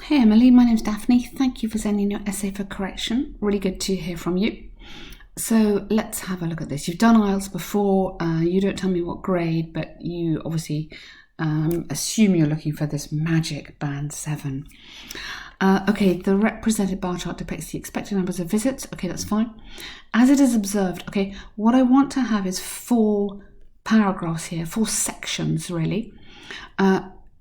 Hey Emily, my name's Daphne. Thank you for sending your essay for correction. Really good to hear from you. So let's have a look at this. You've done IELTS before. You don't tell me what grade, but you obviously assume you're looking for this magic band 7. Okay, the represented bar chart depicts the expected numbers of visits. Okay, that's fine. As it is observed, okay, what I want to have is 4 paragraphs here, 4 sections really.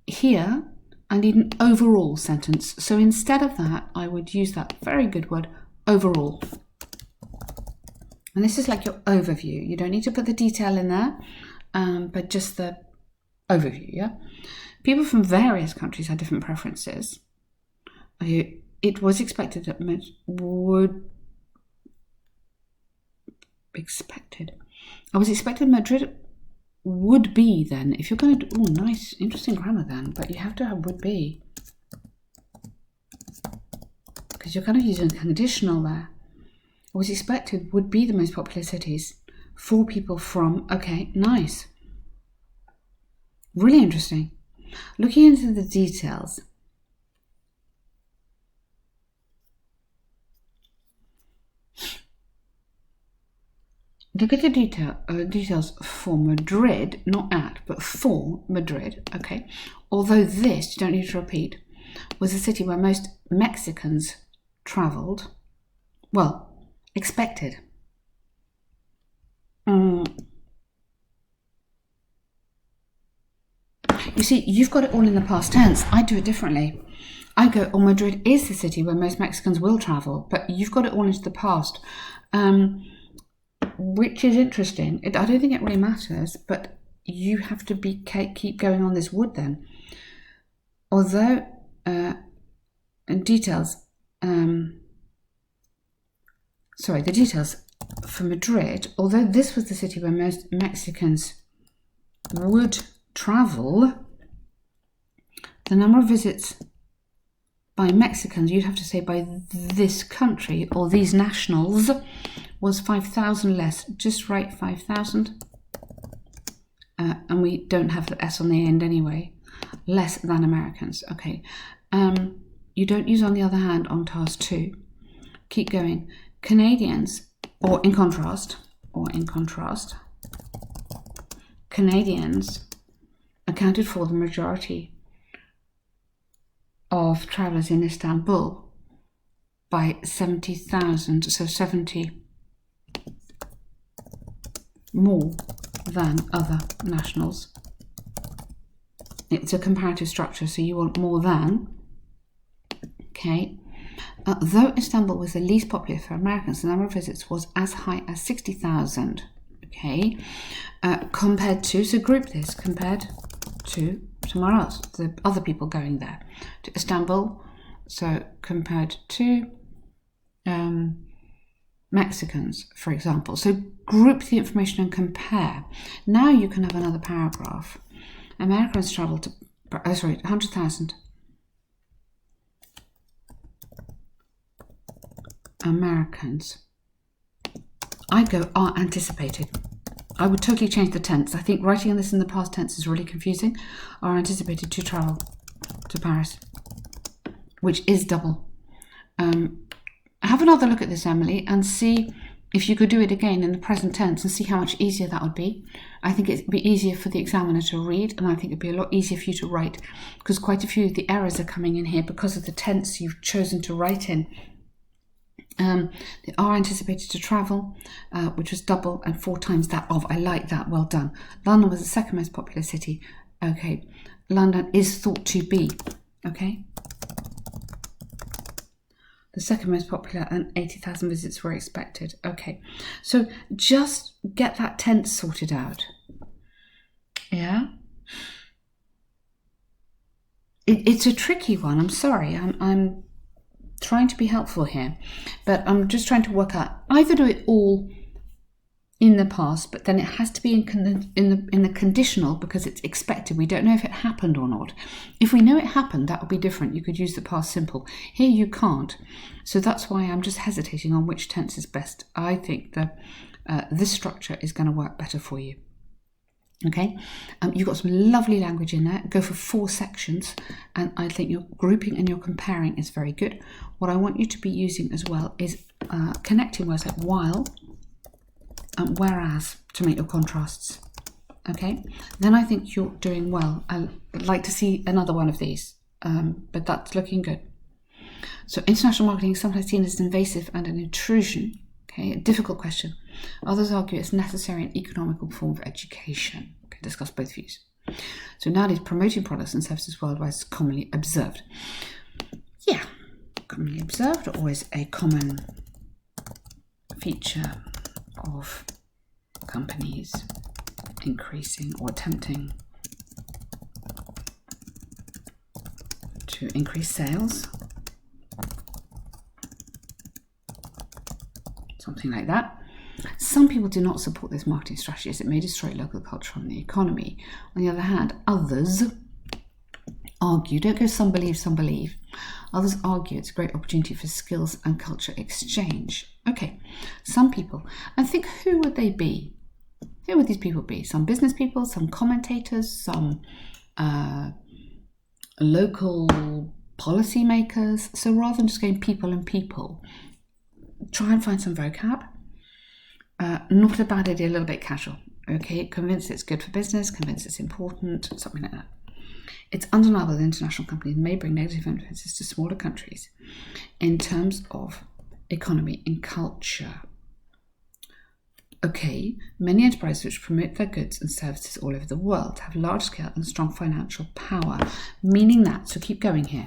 Here, I need an overall sentence. So instead of that, I would use that very good word, overall. And this is like your overview. You don't need to put the detail in there, but just the overview, yeah? People from various countries had different preferences. It was expected that I was expected Madrid would be then. If you're going to do, oh, nice, interesting grammar then, but you have to have would be. Because you're kind of using a conditional there. I was expected would be the most popular cities for people from, okay, nice. Really interesting. Looking into the details. Look at the details for Madrid, not at, but for Madrid, okay? Although this, you don't need to repeat, was a city where most Mexicans travelled, well, expected. You see, you've got it all in the past tense. I do it differently. I go, oh, Madrid is the city where most Mexicans will travel, but you've got it all into the past. Which is interesting. I don't think it really matters, but you have to keep going on this would then. Although, the details for Madrid, although this was the city where most Mexicans would travel, the number of visits by Mexicans, you'd have to say by this country or these nationals, was 5,000 less. Just write 5,000. And we don't have the S on the end anyway. Less than Americans. Okay. You don't use on the other hand on task 2. Keep going. Canadians, or in contrast, Canadians accounted for the majority of travellers in Istanbul by 70,000, so 70 more than other nationals. It's a comparative structure, so you want more than. Okay. Though Istanbul was the least popular for Americans, the number of visits was as high as 60,000. Okay. Compared to, so group this, compared to somewhere else, the other people going there, to Istanbul, so compared to Mexicans, for example. So group the information and compare. Now you can have another paragraph. Americans travel to, 100,000. Americans. I go are anticipated. I would totally change the tense. I think writing this in the past tense is really confusing. Are anticipated to travel to Paris, which is double. Have another look at this, Emily, and see if you could do it again in the present tense and see how much easier that would be. I think it'd be easier for the examiner to read, and I think it'd be a lot easier for you to write, because quite a few of the errors are coming in here because of the tense you've chosen to write in. They are anticipated to travel, which was double and 4 times that of. I like that. Well done. London was the second most popular city. Okay. London is thought to be. Okay. The second most popular, and 80,000 visits were expected. Okay. So just get that tense sorted out. Yeah. It's a tricky one. I'm sorry. I'm trying to be helpful here, but I'm just trying to work out, either do it all in the past, but then it has to be in the conditional because it's expected. We don't know if it happened or not. If we know it happened, that would be different. You could use the past simple. Here you can't. So that's why I'm just hesitating on which tense is best. I think that this structure is going to work better for you. Okay, you've got some lovely language in there. Go for 4 sections, and I think your grouping and your comparing is very good. What I want you to be using as well is connecting words like while and whereas to make your contrasts. Okay, then I think you're doing well. I'd like to see another one of these, but that's looking good. So international marketing is sometimes seen as invasive and an intrusion. Okay, a difficult question. Others argue it's necessary and economical form of education. Okay, discuss both views. So nowadays, promoting products and services worldwide is commonly observed. Yeah, commonly observed, always a common feature of companies increasing or attempting to increase sales. Something like that. Some people do not support this marketing strategy as it may destroy local culture and the economy. On the other hand, others argue, don't go some believe, others argue it's a great opportunity for skills and culture exchange. Okay, some people, and think, who would they be? Who would these people be? Some business people, some commentators, some local policymakers. So rather than just going people and people, try and find some vocab. Not a bad idea, a little bit casual. Okay, convinced it's good for business, convinced it's important, something like that. It's undeniable that international companies may bring negative influences to smaller countries in terms of economy and culture. Okay, many enterprises which promote their goods and services all over the world have large scale and strong financial power, meaning that, so keep going here,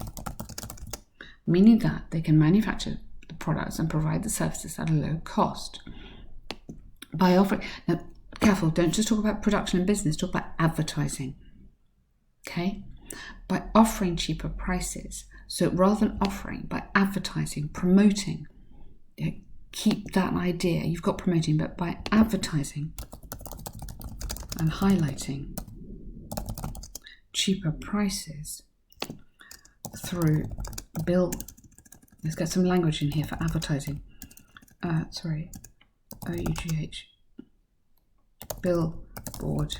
meaning that they can manufacture the products and provide the services at a low cost. By offering, now careful, don't just talk about production and business, talk about advertising. Okay, by offering cheaper prices. So rather than offering, by advertising, promoting, keep that idea. You've got promoting, but by advertising and highlighting cheaper prices through let's get some language in here for advertising. OUGH. Billboard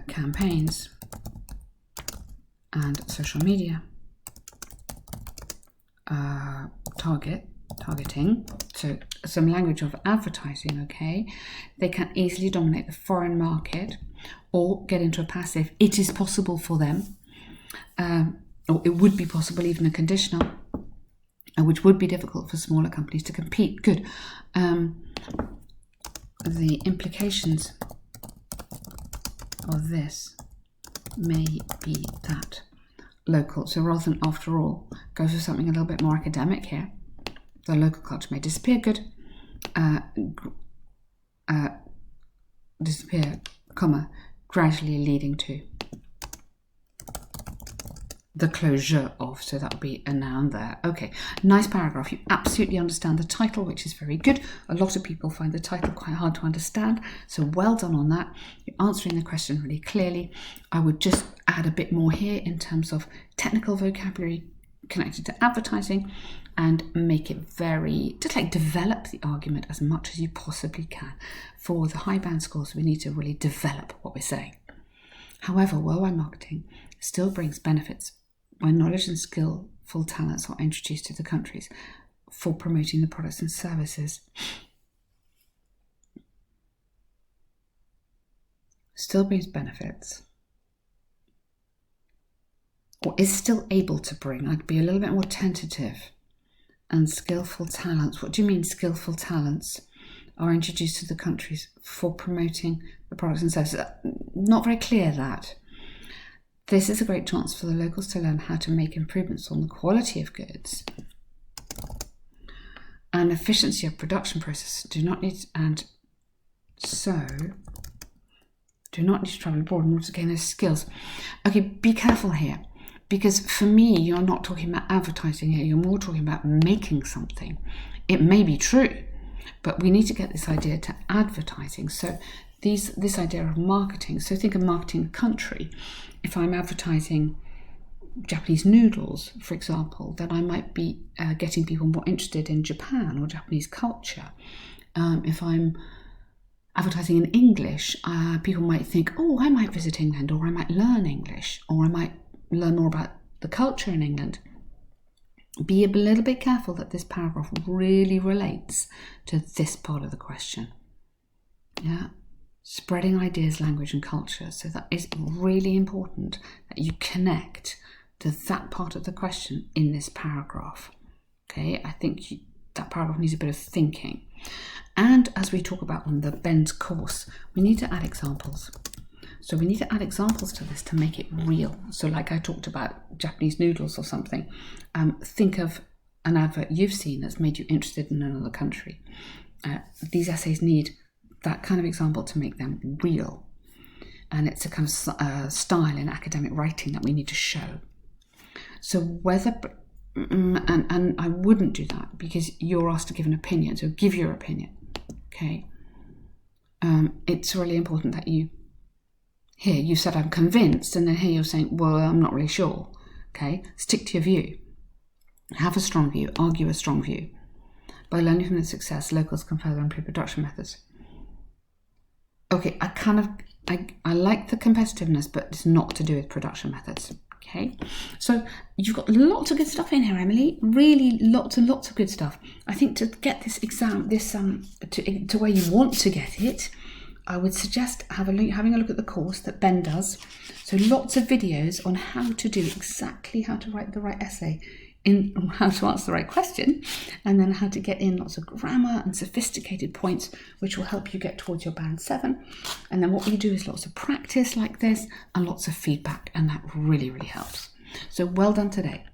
campaigns and social media targeting, so some language of advertising. Okay, they can easily dominate the foreign market or get into a passive. It is possible for them, or it would be possible, even a conditional, which would be difficult for smaller companies to compete. Good. The implications of this may be that local, so rather than after all, go for something a little bit more academic here. The local culture may disappear. Good. Disappear, comma, gradually leading to the closure of, so that would be a noun there. Okay, nice paragraph. You absolutely understand the title, which is very good. A lot of people find the title quite hard to understand, so well done on that. You're answering the question really clearly. I would just add a bit more here in terms of technical vocabulary connected to advertising, and make it very, just like develop the argument as much as you possibly can. For the high band scores, we need to really develop what we're saying. However, worldwide marketing still brings benefits when knowledge and skillful talents are introduced to the countries for promoting the products and services. Still brings benefits, or is still able to bring. I'd be a little bit more tentative. And skillful talents. What do you mean skillful talents are introduced to the countries for promoting the products and services? Not very clear that. This is a great chance for the locals to learn how to make improvements on the quality of goods and efficiency of production process. Do not need to travel abroad in order to gain those skills. Okay, be careful here. Because for me, you're not talking about advertising here, you're more talking about making something. It may be true, but we need to get this idea to advertising. So this idea of marketing, so think of marketing a country. If I'm advertising Japanese noodles, for example, then I might be getting people more interested in Japan or Japanese culture. If I'm advertising in English, people might think, oh, I might visit England, or I might learn English, or I might learn more about the culture in England. Be a little bit careful that this paragraph really relates to this part of the question. Yeah, spreading ideas, language and culture. So that is really important that you connect to that part of the question in this paragraph. Okay, I think that paragraph needs a bit of thinking. And as we talk about on the Ben's course, we need to add examples. So we need to add examples to this to make it real. So like I talked about Japanese noodles or something, think of an advert you've seen that's made you interested in another country. These essays need that kind of example to make them real. And it's a kind of style in academic writing that we need to show. So whether, and I wouldn't do that because you're asked to give an opinion, so give your opinion, okay? It's really important that here you said I'm convinced, and then here you're saying, well, I'm not really sure, okay? Stick to your view. Have a strong view, argue a strong view. By learning from the success, locals can further improve production methods. Okay, I like the competitiveness, but it's not to do with production methods. Okay, so you've got lots of good stuff in here, Emily. Really, lots and lots of good stuff. I think to get this exam, to where you want to get it, I would suggest having a look at the course that Ben does. So lots of videos on how to do exactly how to write the right essay, how to answer the right question, and then how to get in lots of grammar and sophisticated points, which will help you get towards your band 7. And then what we do is lots of practice like this and lots of feedback, and that really, really helps. So well done today.